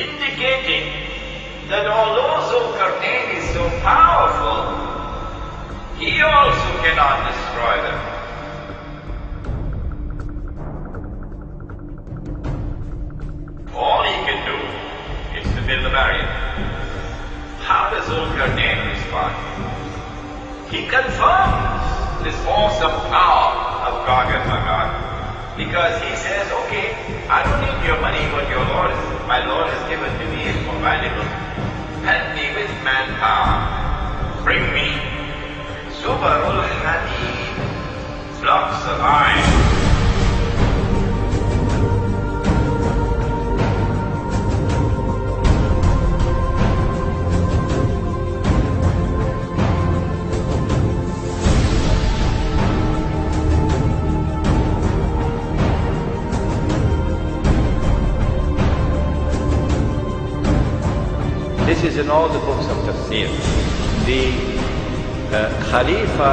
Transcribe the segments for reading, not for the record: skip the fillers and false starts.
indicating that although Zulkarnain is so powerful, he also cannot destroy them. All he can do is to build a barrier. How does Zulkarnain respond? He confirms this awesome power of Gog and Magog, because he says, okay, I don't need your money, but my Lord has given to me is more valuable. Help me with manpower. Bring me Zubarul Hadid, blocks of iron. This is in all the books of tafsir. The Khalifa,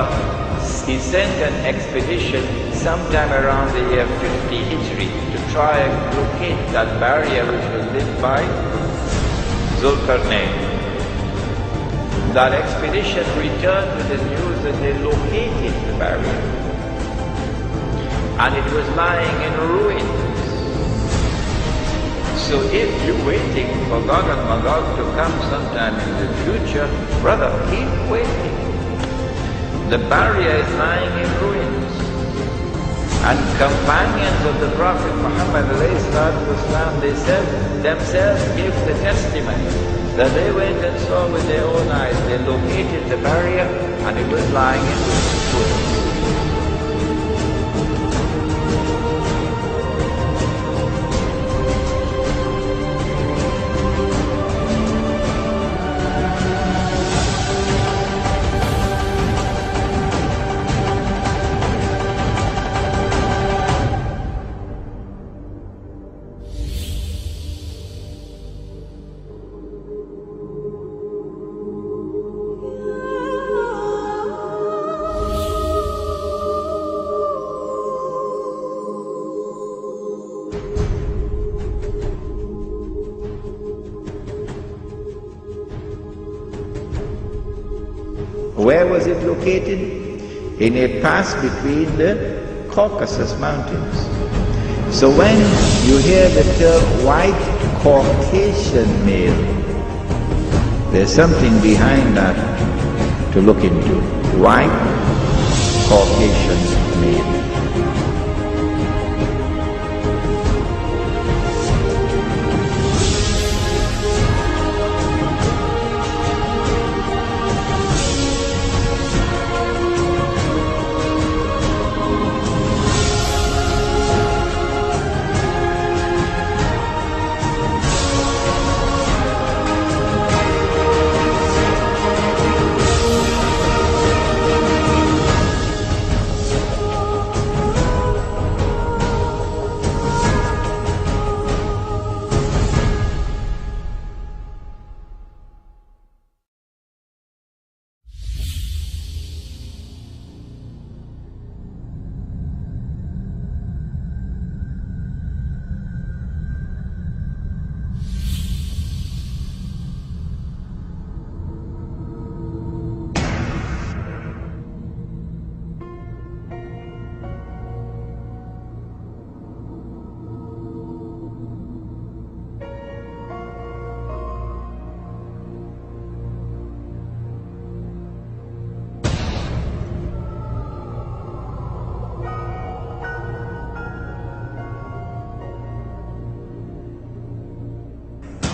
he sent an expedition sometime around the year 50 Hijri to try and locate that barrier which was lit by Zulkarnain. That expedition returned with the news that they located the barrier and it was lying in ruins. So if you're waiting for Gog and Magog to come sometime in the future, brother, keep waiting. The barrier is lying in ruins. And companions of the Prophet Muhammad ﷺ, they themselves gave the testimony that they went and saw with their own eyes. They located the barrier and it was lying in ruins. Where was it located? In a pass between the Caucasus Mountains. So when you hear the term white Caucasian male, there's something behind that to look into. White Caucasian male.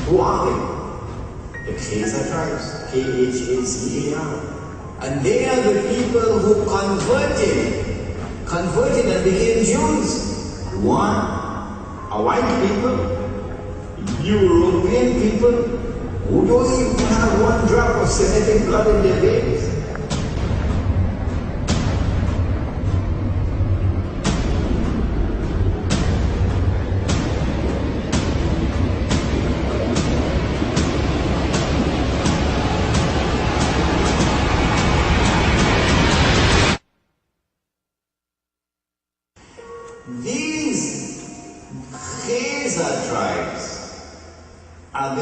Who are they? The Khazar tribes, Khazar. And they are the people who converted and became Jews. One, are white people, European people, who don't even have one drop of Semitic blood in their veins. These Khazar tribes are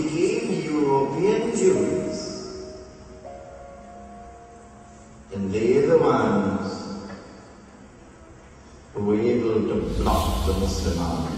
became European Jews, and they're the ones who were able to block the Muslim army.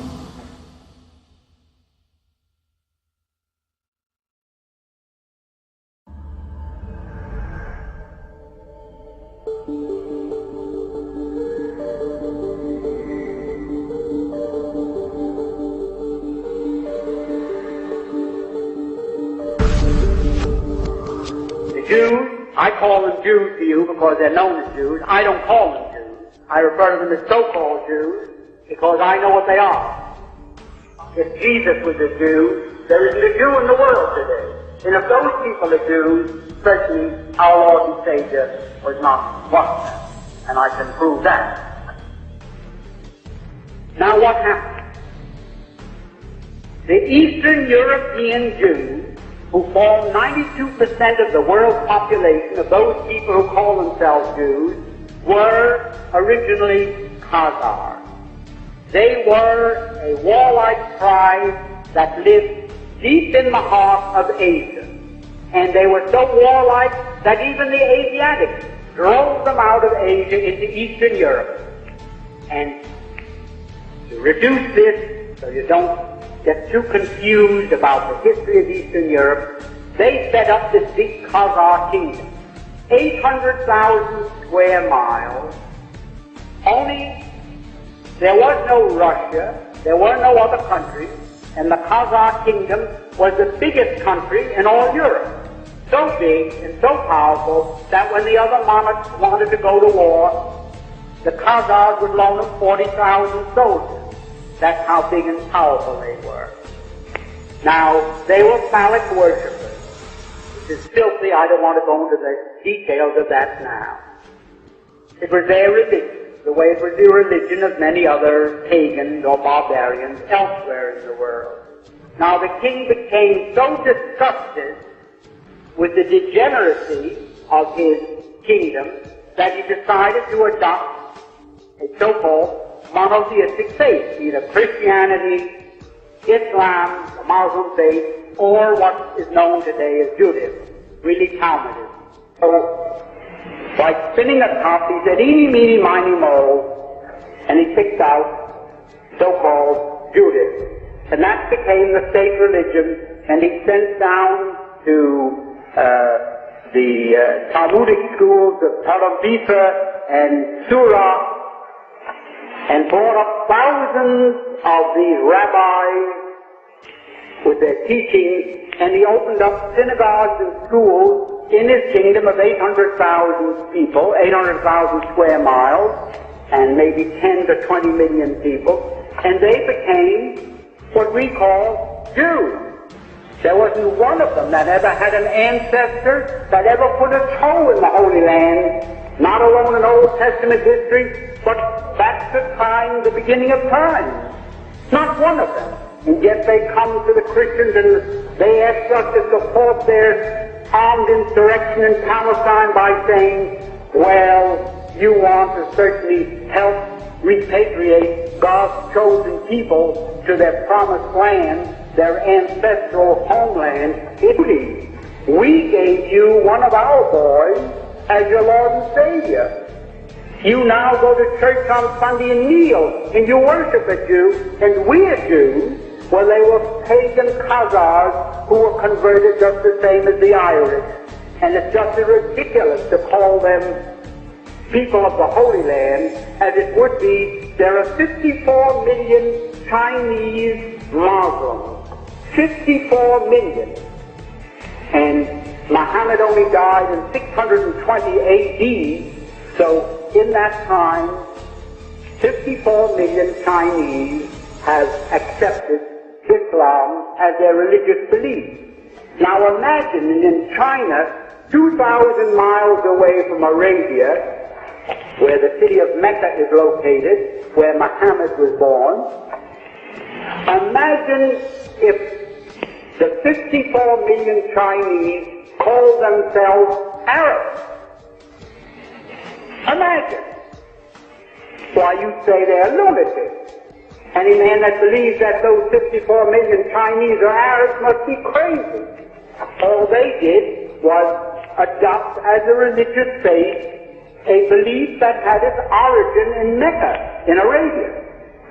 Jews, I call them Jews to you because they're known as Jews. I don't call them Jews. I refer to them as so-called Jews because I know what they are. If Jesus was a Jew, there isn't a Jew in the world today. And if those people are Jews, certainly our Lord and Savior was not one of them. And I can prove that. Now what happened? The Eastern European Jews, who form 92% of the world population of those people who call themselves Jews, were originally Khazars. They were a warlike tribe that lived deep in the heart of Asia. And they were so warlike that even the Asiatics drove them out of Asia into Eastern Europe. And to reduce this, so you don't get too confused about the history of Eastern Europe, they set up this big Khazar kingdom. 800,000 square miles. Only there was no Russia, there were no other countries, and the Khazar kingdom was the biggest country in all Europe. So big and so powerful that when the other monarchs wanted to go to war, the Khazars would loan them 40,000 soldiers. That's how big and powerful they were. Now, they were phallic worshippers, which is filthy. I don't want to go into the details of that now. It was their religion, the way it was the religion of many other pagans or barbarians elsewhere in the world. Now, the king became so disgusted with the degeneracy of his kingdom that he decided to adopt a so-called monotheistic faith, either Christianity, Islam, the Muslim faith, or what is known today as Judaism, really Talmudism. So, by spinning a top, he said, eeny, meeny, miny, mo, and he picked out so-called Judaism. And that became the state religion, and he sent down to the Talmudic schools of Tel Aviv and Surah, and brought up thousands of these rabbis with their teachings, and he opened up synagogues and schools in his kingdom of 800,000 people, 800,000 square miles, and maybe 10 to 20 million people, and they became what we call Jews. There wasn't one of them that ever had an ancestor that ever put a toe in the Holy Land, not alone in Old Testament history, but back to time, the beginning of time. Not one of them. And yet they come to the Christians and they ask us to support their armed insurrection in Palestine by saying, well, you want to certainly help repatriate God's chosen people to their promised land, their ancestral homeland, Italy. We gave you one of our boys as your Lord and Savior. You now go to church on Sunday and kneel, and you worship a Jew, and we are Jews. Well, they were pagan Khazars who were converted just the same as the Irish. And it's just ridiculous to call them people of the Holy Land, as it would be. There are 54 million Chinese Muslims. 54 million. And Muhammad only died in 620 A.D., so in that time, 54 million Chinese have accepted Islam as their religious belief. Now imagine in China, 2,000 miles away from Arabia, where the city of Mecca is located, where Muhammad was born, imagine if the 54 million Chinese called themselves Arabs. Imagine. Why, you say they're lunatics. Any man that believes that those 54 million Chinese are Arabs must be crazy. All they did was adopt as a religious faith a belief that had its origin in Mecca, in Arabia.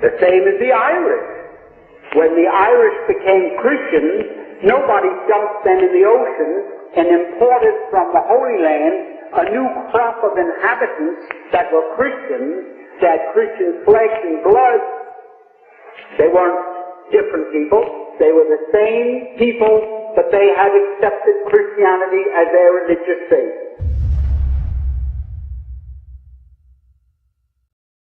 The same as the Irish. When the Irish became Christians, nobody dumped them in the ocean and imported from the Holy Land a new crop of inhabitants that were Christians, that Christian flesh and blood. They weren't different people. They were the same people, but they had accepted Christianity as their religious faith.